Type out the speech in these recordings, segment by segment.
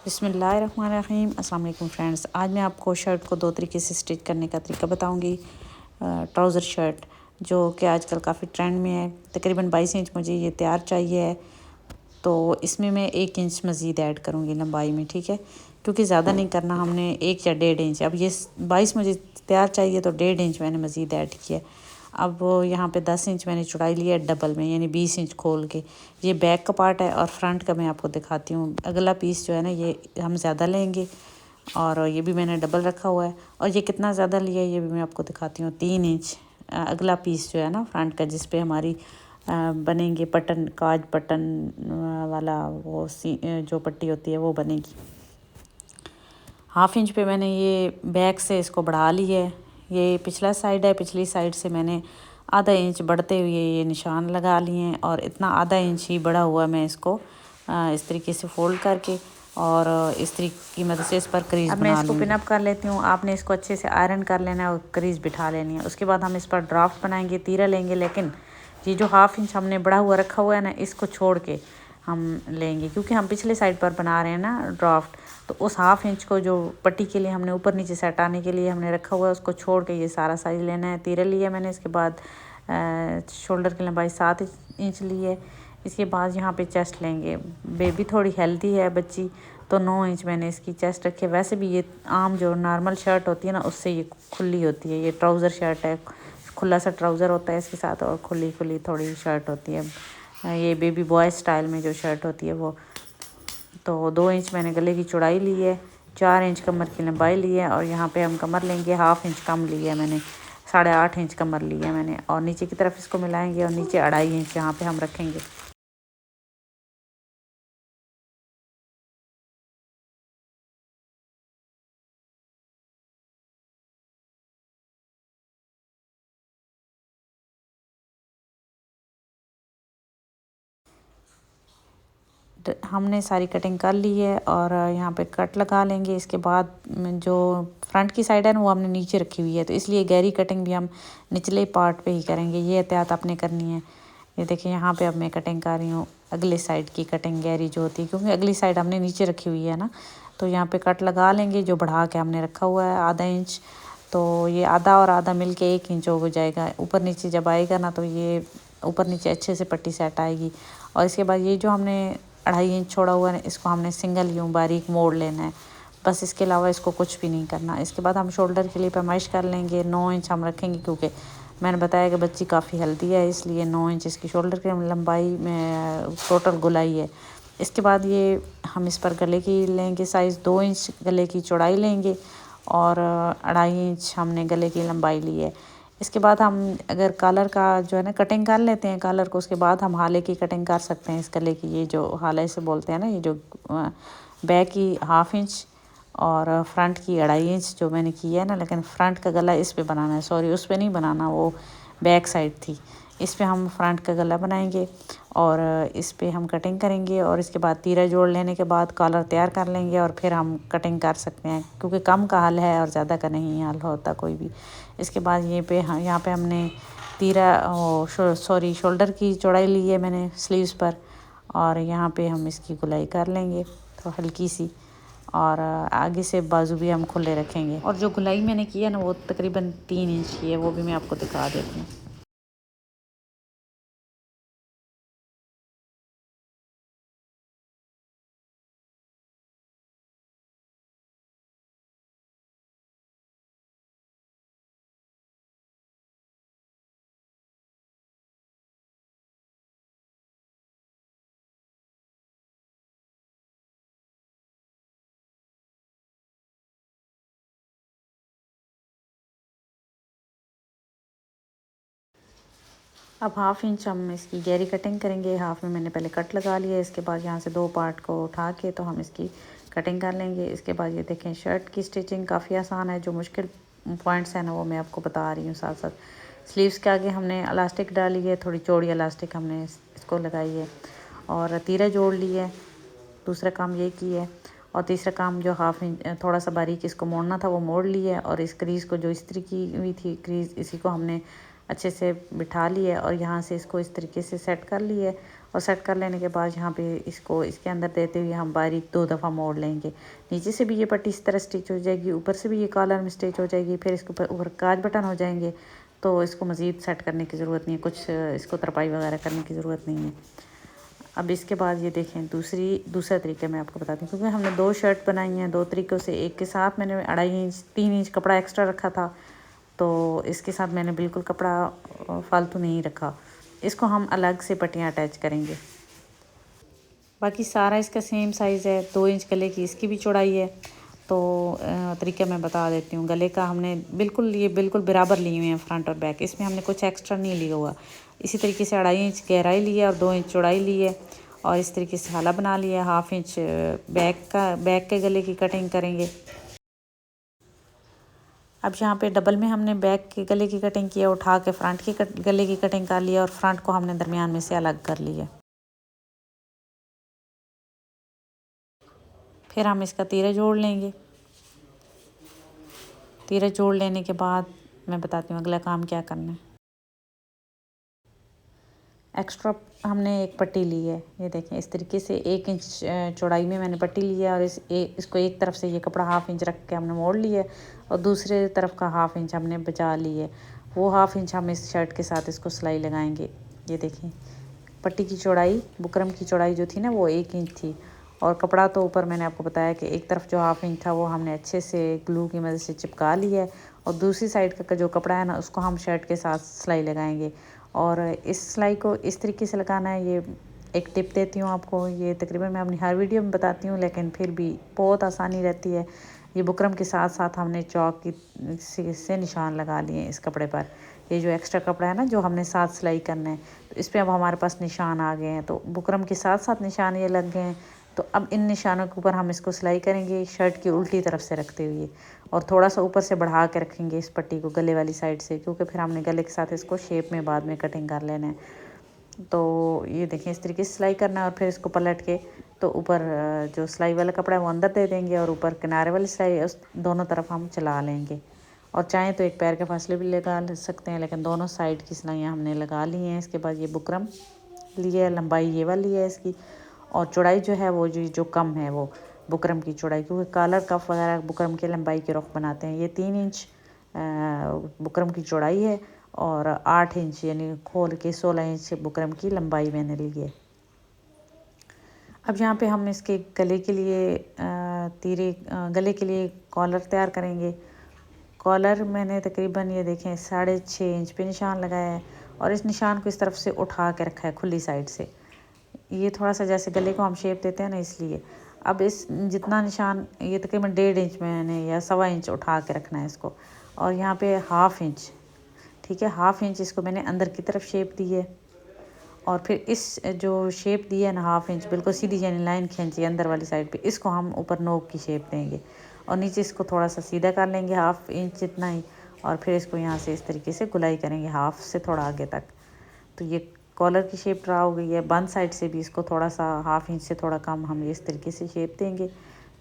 बिस्मिल्लाहिर्रहमानिर्रहीम। अस्सलाम वालेकुम फ्रेंड्स, आज मैं आपको शर्ट को दो तरीके से स्टिच करने का तरीका बताऊंगी। ट्राउज़र शर्ट जो कि आजकल काफ़ी ट्रेंड में है, तकरीबन 22 इंच मुझे ये तैयार चाहिए है। तो इसमें मैं 1 इंच मज़ीद ऐड करूँगी लंबाई में, ठीक है, क्योंकि ज़्यादा नहीं करना हमने, 1 या 1.5 इंच। अब ये 22 मुझे तैयार चाहिए तो 1.5 इंच मैंने मज़ीद ऐड किया। अब यहाँ पे 10 इंच मैंने चौड़ाई ली है डबल में, यानी 20 इंच खोल के। ये बैक का पार्ट है और फ्रंट का मैं आपको दिखाती हूँ। अगला पीस जो है ना, ये हम ज़्यादा लेंगे और ये भी मैंने डबल रखा हुआ है। और ये कितना ज़्यादा लिया है ये भी मैं आपको दिखाती हूँ। 3 इंच अगला पीस जो है ना फ्रंट का, जिस पे हमारी बनेंगे बटन, काज बटन वाला वो जो पट्टी होती है वो बनेगी। 1/2 इंच पे मैंने ये बैक से इसको बढ़ा लिया है। ये पिछला साइड है, पिछली साइड से मैंने आधा इंच बढ़ते हुए ये निशान लगा लिए हैं और इतना आधा इंच ही बढ़ा हुआ मैं इसको इस तरीके से फोल्ड करके और इस तरीके की मदद से इस पर क्रीज बना लूँगी। अब मैं इसको पिनअप कर लेती हूँ। आपने इसको अच्छे से आयरन कर लेना है और क्रीज बिठा लेनी है। उसके बाद हम इस पर ड्राफ्ट बनाएंगे, तीरा लेंगे, लेकिन ये जो 1/2 इंच हमने बढ़ा हुआ रखा हुआ है ना, इसको छोड़ के हम लेंगे, क्योंकि हम पिछले साइड पर बना रहे हैं ना ड्राफ्ट। तो उस 1/2 इंच को जो पट्टी के लिए हमने ऊपर नीचे से हटाने के लिए हमने रखा हुआ है, उसको छोड़ के ये सारा साइज लेना है। तीरा लिया मैंने। इसके बाद शोल्डर की लंबाई 7 इंच ली है। इसके बाद यहाँ पे चेस्ट लेंगे। बेबी थोड़ी हेल्दी है बच्ची, तो 9 इंच मैंने इसकी चेस्ट रखी है। वैसे भी ये आम जो नॉर्मल शर्ट होती है ना, उससे ये खुली होती है। ये ट्राउज़र शर्ट है, खुला सा ट्राउज़र होता है इसके साथ और खुली खुली थोड़ी शर्ट होती है। ये बेबी बॉय स्टाइल में जो शर्ट होती है वो। तो 2 इंच मैंने गले की चौड़ाई ली है, 4 इंच कमर की लंबाई ली है और यहाँ पे हम कमर लेंगे 1/2 इंच कम ली है मैंने, 8.5 इंच कमर ली है मैंने। और नीचे की तरफ इसको मिलाएंगे और नीचे 2.5 इंच यहाँ पे हम रखेंगे। हमने सारी कटिंग कर ली है और यहाँ पे कट लगा लेंगे। इसके बाद जो फ्रंट की साइड है ना, वो हमने नीचे रखी हुई है, तो इसलिए गहरी कटिंग भी हम निचले पार्ट पे ही करेंगे। ये एहतियात आपने करनी है। ये देखिए यहाँ पे अब मैं कटिंग कर रही हूँ अगले साइड की कटिंग, गहरी जो होती है, क्योंकि अगली साइड हमने नीचे रखी हुई है ना। तो यहाँ पे कट लगा लेंगे जो बढ़ा के हमने रखा हुआ है आधा इंच। तो ये आधा और आधा मिल के 1 इंच हो जाएगा। ऊपर नीचे जब आएगा ना, तो ये ऊपर नीचे अच्छे से पट्टी सेट आएगी। और इसके बाद ये जो हमने 2.5 इंच छोड़ा हुआ है, इसको हमने सिंगल यूँ बारीक मोड़ लेना है, बस। इसके अलावा इसको कुछ भी नहीं करना। इसके बाद हम शोल्डर के लिए पैमाइश कर लेंगे। 9 इंच हम रखेंगे, क्योंकि मैंने बताया कि बच्ची काफ़ी हेल्दी है, इसलिए 9 इंच इसकी शोल्डर की लंबाई में टोटल गोलाई है। इसके बाद ये हम इस पर गले की लेंगे साइज़, 2 इंच गले की चौड़ाई लेंगे और 2.5 इंच हमने गले की लंबाई ली है। इसके बाद हम अगर कॉलर का जो है ना कटिंग कर लेते हैं कॉलर को, उसके बाद हम हाले की कटिंग कर सकते हैं इस गले की। ये जो हाले से बोलते हैं ना, ये जो बैक की 1/2 इंच और फ्रंट की 2.5 इंच जो मैंने की है ना, लेकिन फ्रंट का गला इस पे बनाना है, सॉरी उस पे नहीं बनाना, वो बैक साइड थी। इस पे हम फ्रंट का गला बनाएंगे और इस पे हम कटिंग करेंगे। और इसके बाद तीरा जोड़ लेने के बाद कॉलर तैयार कर लेंगे और फिर हम कटिंग कर सकते हैं, क्योंकि कम का हल है और ज़्यादा का नहीं हल होता कोई भी। इसके बाद ये पे यहाँ पे हमने तीरा शोल्डर की चौड़ाई ली है मैंने स्लीव्स पर, और यहाँ पे हम इसकी गुलाई कर लेंगे तो हल्की सी, और आगे से बाजू भी हम खुले रखेंगे। और जो गुलाई मैंने की है ना, वो तकरीबन 3 इंच की है, वो भी मैं आपको दिखा देती हूँ। अब 1/2 इंच हम इसकी गहरी कटिंग करेंगे। हाफ में मैंने पहले कट लगा लिया है। इसके बाद यहाँ से 2 पार्ट को उठा के तो हम इसकी कटिंग कर लेंगे। इसके बाद ये देखें, शर्ट की स्टिचिंग काफ़ी आसान है। जो मुश्किल पॉइंट्स हैं ना, वो मैं आपको बता रही हूँ साथ साथ। स्लीव्स के आगे हमने इलास्टिक डाली है, थोड़ी चौड़ी इलास्टिक हमने इसको लगाई है और तीरा जोड़ ली है। दूसरा काम ये की है। और तीसरा काम जो 1/2 इंच थोड़ा सा बारीक इसको मोड़ना था, वो मोड़ लिया है। और इस क्रीज़ को जो इस्त्री की हुई थी क्रीज़, इसी को हमने अच्छे से बिठा लिया है और यहाँ से इसको इस तरीके से सेट कर लिया है। और सेट कर लेने के बाद यहाँ पे इसको इसके अंदर देते हुए हम बारीक 2 दफ़ा मोड़ लेंगे। नीचे से भी ये पट्टी इस तरह स्टिच हो जाएगी, ऊपर से भी ये कॉलर में स्टिच हो जाएगी। फिर इसके ऊपर काज बटन हो जाएंगे, तो इसको मज़ीद सेट करने की ज़रूरत नहीं है, कुछ इसको तरपाई वगैरह करने की ज़रूरत नहीं है। अब इसके बाद ये देखें दूसरा तरीका मैं आपको बताती हूँ, क्योंकि हमने 2 शर्ट बनाई हैं 2 तरीक़ों से। एक के साथ मैंने 2.5 इंच 3 इंच कपड़ा एक्स्ट्रा रखा था, तो इसके साथ मैंने बिल्कुल कपड़ा फालतू नहीं रखा। इसको हम अलग से पट्टियाँ अटैच करेंगे। बाकी सारा इसका सेम साइज़ है, 2 इंच गले की इसकी भी चौड़ाई है। तो तरीका मैं बता देती हूँ। गले का हमने बिल्कुल बराबर लिए हुए हैं फ्रंट और बैक, इसमें हमने कुछ एक्स्ट्रा नहीं लिया हुआ। इसी तरीके से 2.5 इंच गहराई ली है और 2 इंच चौड़ाई ली है, और इस तरीके से हाला बना लिया है। 1/2 इंच बैक के गले की कटिंग करेंगे। अब यहाँ पे डबल में हमने बैक के गले की कटिंग की है, उठा के फ्रंट के गले की कटिंग कर लिया, और फ्रंट को हमने दरमियान में से अलग कर लिया। फिर हम इसका तीरा जोड़ लेंगे। तीरा जोड़ लेने के बाद मैं बताती हूँ अगला काम क्या करना है। एक्स्ट्रा हमने एक पट्टी ली है, ये देखें इस तरीके से 1 इंच चौड़ाई में मैंने पट्टी ली है, और इसको एक तरफ से ये कपड़ा 1/2 इंच रख के हमने मोड़ लिया है, और दूसरे तरफ का 1/2 इंच हमने बचा ली है। वो 1/2 इंच हम इस शर्ट के साथ इसको सिलाई लगाएंगे। ये देखें पट्टी की चौड़ाई, बुकरम की चौड़ाई जो थी ना वो 1 इंच थी, और कपड़ा तो ऊपर मैंने आपको बताया कि एक तरफ जो 1/2 इंच था वो हमने अच्छे से ग्लू की मदद से चिपका लिया है, और दूसरी साइड का जो कपड़ा है ना उसको हम शर्ट के साथ सिलाई लगाएंगे। और इस सिलाई को इस तरीके से लगाना है। ये एक टिप देती हूँ आपको, ये तकरीबन मैं अपनी हर वीडियो में बताती हूँ, लेकिन फिर भी बहुत आसानी रहती है। ये बुकरम के साथ साथ हमने चौक की से निशान लगा लिए हैं इस कपड़े पर। ये जो एक्स्ट्रा कपड़ा है ना जो हमने साथ सिलाई करना है, तो इस पर अब हमारे पास निशान आ गए हैं। तो बुकरम के साथ साथ निशान ये लग गए हैं, तो अब इन निशानों के ऊपर हम इसको सिलाई करेंगे शर्ट की उल्टी तरफ से रखते हुए, और थोड़ा सा ऊपर से बढ़ा के रखेंगे इस पट्टी को गले वाली साइड से, क्योंकि फिर हमने गले के साथ इसको शेप में बाद में कटिंग कर लेना है। तो ये देखें इस तरीके से सिलाई करना है, और फिर इसको पलट के तो ऊपर जो सिलाई वाला कपड़ा है वो अंदर दे देंगे, और ऊपर किनारे वाली सिलाई उस दोनों तरफ हम चला लेंगे। और चाहें तो एक पैर के फासले भी लगा सकते हैं, लेकिन दोनों साइड की सिलाइयाँ हमने लगा ली हैं। इसके बाद ये बुकरम ली है, लंबाई ये वाली है इसकी, और चौड़ाई जो है वो जो कम है वो बुकरम की चौड़ाई, क्योंकि कॉलर कफ वगैरह बुकरम की लंबाई के रुख बनाते हैं। ये 3 इंच बुकरम की चौड़ाई है, और 8 इंच यानी खोल के 16 इंच बुकरम की लंबाई मैंने ली है। अब यहाँ पे हम इसके गले के लिए गले के लिए कॉलर तैयार करेंगे। कॉलर मैंने तकरीबन ये देखें 6.5 इंच पे निशान लगाया है, और इस निशान को इस तरफ से उठा के रखा है खुली साइड से। ये थोड़ा सा जैसे गले को हम शेप देते हैं ना, इसलिए अब इस जितना निशान ये तकरीबन 1.5 इंच मैंने या 1.25 इंच उठा के रखना है इसको, और यहाँ पे 1/2 इंच, ठीक है 1/2 इंच इसको मैंने अंदर की तरफ शेप दी है। और फिर इस जो शेप दी है ना 1/2 इंच बिल्कुल सीधी यानी लाइन खींची अंदर वाली साइड पे, इसको हम ऊपर नोक की शेप देंगे, और नीचे इसको थोड़ा सा सीधा कर लेंगे 1/2 इंच जितना ही, और फिर इसको यहाँ से इस तरीके से गुलाई करेंगे 1/2 से थोड़ा आगे तक। तो ये कॉलर की शेप ड्रा हो गई है। बंद साइड से भी इसको थोड़ा सा 1/2 इंच से थोड़ा कम हम इस तरीके से शेप देंगे।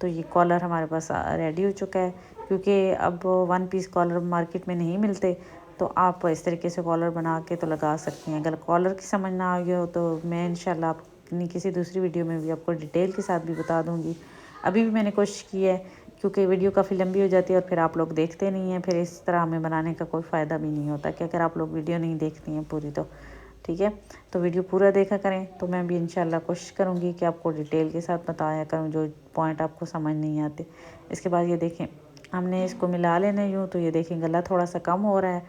तो ये कॉलर हमारे पास रेडी हो चुका है, क्योंकि अब 1 पीस कॉलर मार्केट में नहीं मिलते, तो आप इस तरीके से कॉलर बना के तो लगा सकती हैं। अगर कॉलर की समझ ना आ गई हो तो मैं इंशाल्लाह अपनी किसी दूसरी वीडियो में भी आपको डिटेल के साथ भी बता दूँगी। अभी भी मैंने कोशिश की है, क्योंकि वीडियो काफ़ी लंबी हो जाती है और फिर आप लोग देखते नहीं हैं, फिर इस तरह हमें बनाने का कोई फ़ायदा भी नहीं होता कि अगर आप लोग वीडियो नहीं देखती हैं पूरी, तो ठीक है। तो वीडियो पूरा देखा करें, तो मैं भी इंशाल्लाह कोशिश करूँगी कि आपको डिटेल के साथ बताया करूँ जो पॉइंट आपको समझ नहीं आते। इसके बाद ये देखें हमने इसको मिला लेना यूँ, तो ये देखें गला थोड़ा सा कम हो रहा है,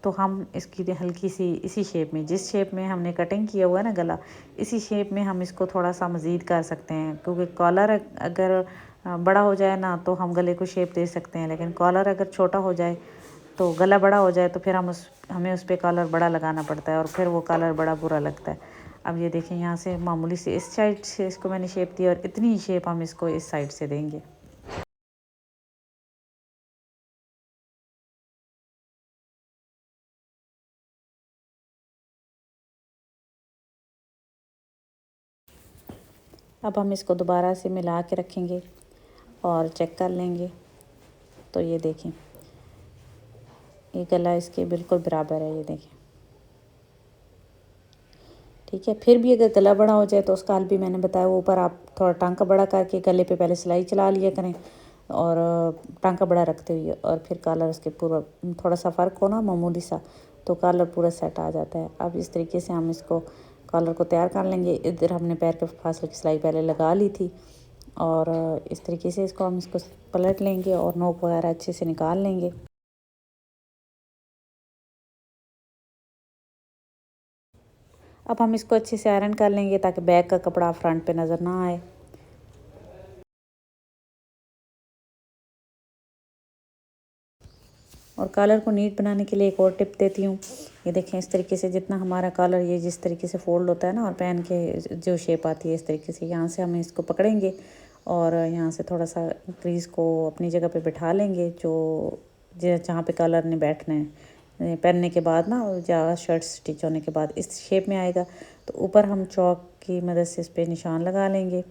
तो हम इसकी हल्की सी इसी शेप में, जिस शेप में हमने कटिंग किया हुआ है ना गला, इसी शेप में हम इसको थोड़ा सा मज़ीद कर सकते हैं। क्योंकि कॉलर अगर बड़ा हो जाए ना तो हम गले को शेप दे सकते हैं, लेकिन कॉलर अगर छोटा हो जाए तो गला बड़ा हो जाए तो फिर हमें उस पर कॉलर बड़ा लगाना पड़ता है, और फिर वो कॉलर बड़ा बुरा लगता है। अब ये देखें यहाँ से मामूली से इस साइड से इसको मैंने शेप दी, और इतनी ही शेप हम इसको इस साइड से देंगे। अब हम इसको दोबारा से मिला के रखेंगे और चेक कर लेंगे। तो ये देखें ये गला इसके बिल्कुल बराबर है, ये देखें ठीक है। फिर भी अगर गला बड़ा हो जाए तो उसका हल भी मैंने बताया, वो ऊपर आप थोड़ा टांका बड़ा करके गले पे पहले सिलाई चला लिया करें और टांका बड़ा रखते हुए, और फिर कॉलर उसके पूरा थोड़ा सा फ़र्क हो ना मामूली सा, तो कॉलर पूरा सेट आ जाता है। अब इस तरीके से हम इसको कॉलर को तैयार कर लेंगे। इधर हमने पैर के फासले की सिलाई पहले लगा ली थी और इस तरीके से हम इसको पलट लेंगे और नोक वगैरह अच्छे से निकाल लेंगे। अब हम इसको अच्छे से आयरन कर लेंगे ताकि बैक का कपड़ा फ्रंट पे नज़र ना आए। और कॉलर को नीट बनाने के लिए एक और टिप देती हूँ। ये देखें, इस तरीके से जितना हमारा कॉलर ये जिस तरीके से फोल्ड होता है ना और पहन के जो शेप आती है इस तरीके से, यहाँ से हम इसको पकड़ेंगे और यहाँ से थोड़ा सा क्रीज़ को अपनी जगह पे बिठा लेंगे, जो जहाँ पे कॉलर ने बैठना है पहनने के बाद ना, या शर्ट स्टिच होने के बाद इस शेप में आएगा। तो ऊपर हम चौक की मदद से इस पर निशान लगा लेंगे।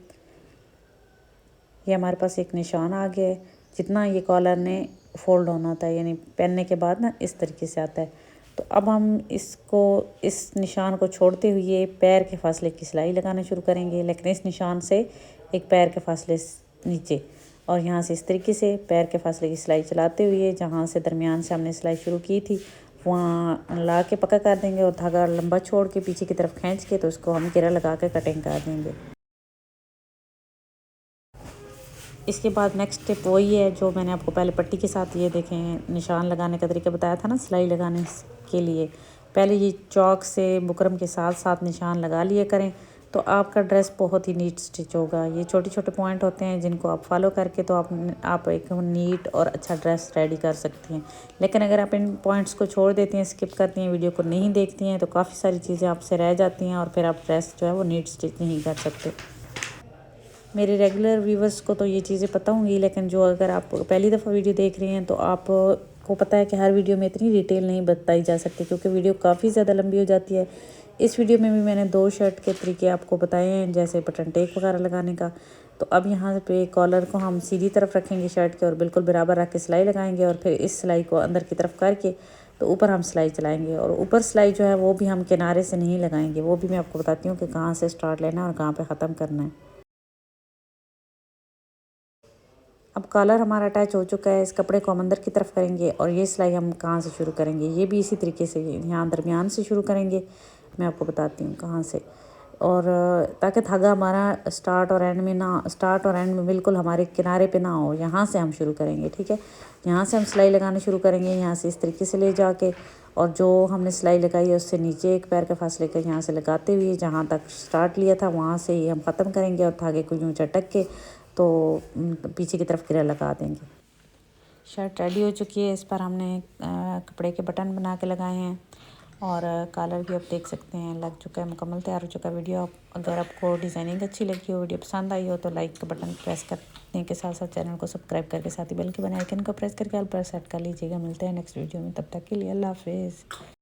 ये हमारे पास एक निशान आ गया है, जितना ये कॉलर ने फोल्ड होना होता है, यानी पहनने के बाद ना इस तरीके से आता है। तो अब हम इसको इस निशान को छोड़ते हुए पैर के फासले की सिलाई लगाना शुरू करेंगे, लेकिन इस निशान से एक पैर के फासले नीचे, और यहाँ से इस तरीके से पैर के फासले की सिलाई चलाते हुए जहाँ से दरमियान से हमने सिलाई शुरू की थी वहाँ ला के पक्का कर देंगे और धागा लंबा छोड़ के पीछे की तरफ खींच के तो उसको हम घेरा लगा के कटिंग कर देंगे। इसके बाद नेक्स्ट स्टेप वही है जो मैंने आपको पहले पट्टी के साथ ये देखें निशान लगाने का तरीका बताया था ना सिलाई लगाने के लिए। पहले ये चौक से बुकरम के साथ साथ निशान लगा लिए करें तो आपका ड्रेस बहुत ही नीट स्टिच होगा। ये छोटे छोटे पॉइंट होते हैं जिनको आप फॉलो करके तो आप एक नीट और अच्छा ड्रेस रेडी कर सकती हैं। लेकिन अगर आप इन पॉइंट्स को छोड़ देती हैं, स्किप करती हैं, वीडियो को नहीं देखती हैं, तो काफ़ी सारी चीज़ें आपसे रह जाती हैं और फिर आप ड्रेस जो है वो नीट स्टिच नहीं कर सकते। मेरे रेगुलर व्यूवर्स को तो ये चीज़ें पता होंगी, लेकिन जो अगर आप पहली दफ़ा वीडियो देख रहे हैं तो आपको पता है कि हर वीडियो में इतनी डिटेल नहीं बताई जा सकती क्योंकि वीडियो काफ़ी ज़्यादा लंबी हो जाती है। इस वीडियो में भी मैंने 2 शर्ट के तरीके आपको बताए हैं, जैसे बटन टेक वगैरह लगाने का। तो अब यहाँ पे कॉलर को हम सीधी तरफ रखेंगे शर्ट के और बिल्कुल बराबर रख के सिलाई लगाएंगे और फिर इस सिलाई को अंदर की तरफ करके तो ऊपर हम सिलाई चलाएंगे। और ऊपर सिलाई जो है वो भी हम किनारे से नहीं लगाएंगे, वो भी मैं आपको बताती हूँ कि कहाँ से स्टार्ट लेना है और कहाँ पर ख़त्म करना है। अब कॉलर हमारा अटैच हो चुका है, इस कपड़े को हम अंदर की तरफ करेंगे और ये सिलाई हम कहाँ से शुरू करेंगे, ये भी इसी तरीके से यहाँ दरमियान से शुरू करेंगे। मैं आपको बताती हूँ कहाँ से, और ताकि धागा हमारा स्टार्ट और एंड में बिल्कुल हमारे किनारे पे ना हो, यहाँ से हम शुरू करेंगे। ठीक है, यहाँ से हम सिलाई लगाना शुरू करेंगे, यहाँ से इस तरीके से ले जाके, और जो हमने सिलाई लगाई है उससे नीचे एक पैर के फासले का यहाँ से लगाते हुए जहाँ तक स्टार्ट लिया था वहाँ से ही हम ख़त्म करेंगे और धागे को यूँ चटक के तो पीछे की तरफ घेरा लगा देंगे। शर्ट रेडी हो चुकी है, इस पर हमने कपड़े के बटन बना के लगाए हैं और कॉलर भी आप देख सकते हैं लग चुका है, मुकम्मल तैयार हो चुका है। वीडियो अगर आपको डिज़ाइनिंग अच्छी लगी हो, वीडियो पसंद आई हो तो लाइक का बटन प्रेस करने के साथ साथ चैनल को सब्सक्राइब करके साथ ही बेल के बने आइकन को प्रेस करके ऑल पर सेट कर लीजिएगा। मिलते हैं नेक्स्ट वीडियो में, तब तक के लिए अल्लाह हाफिज़।